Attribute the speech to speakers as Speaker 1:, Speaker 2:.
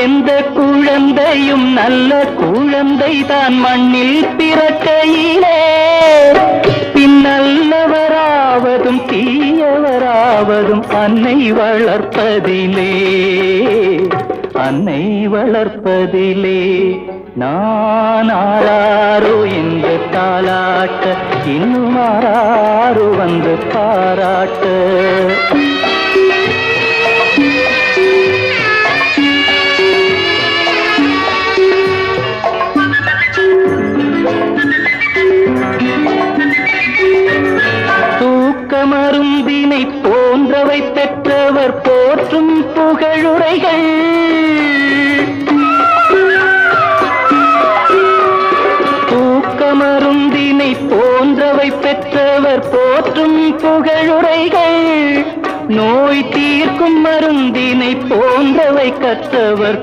Speaker 1: எந்த குழந்தையும் நல்ல குழந்தை தான் மண்ணில் பிறக்கையிலே பின்னல்லவராவதும் தீயவராவதும் அன்னை வளர்ப்பதிலே அன்னை வளர்ப்பதிலே. நான் ஆராரோ என்று தாலாட்ட இன்னும் ஆராரோ வந்து பாராட்ட. தூக்கமருந்தினை போன்றவை பெற்றவர் போற்றும் புகழுரைகள் மருந்தினை போன்றவை பெற்றவர் போற்றும் புகழுரைகள் நோய் தீர்க்கும் மருந்தினை போன்றவை கற்றவர்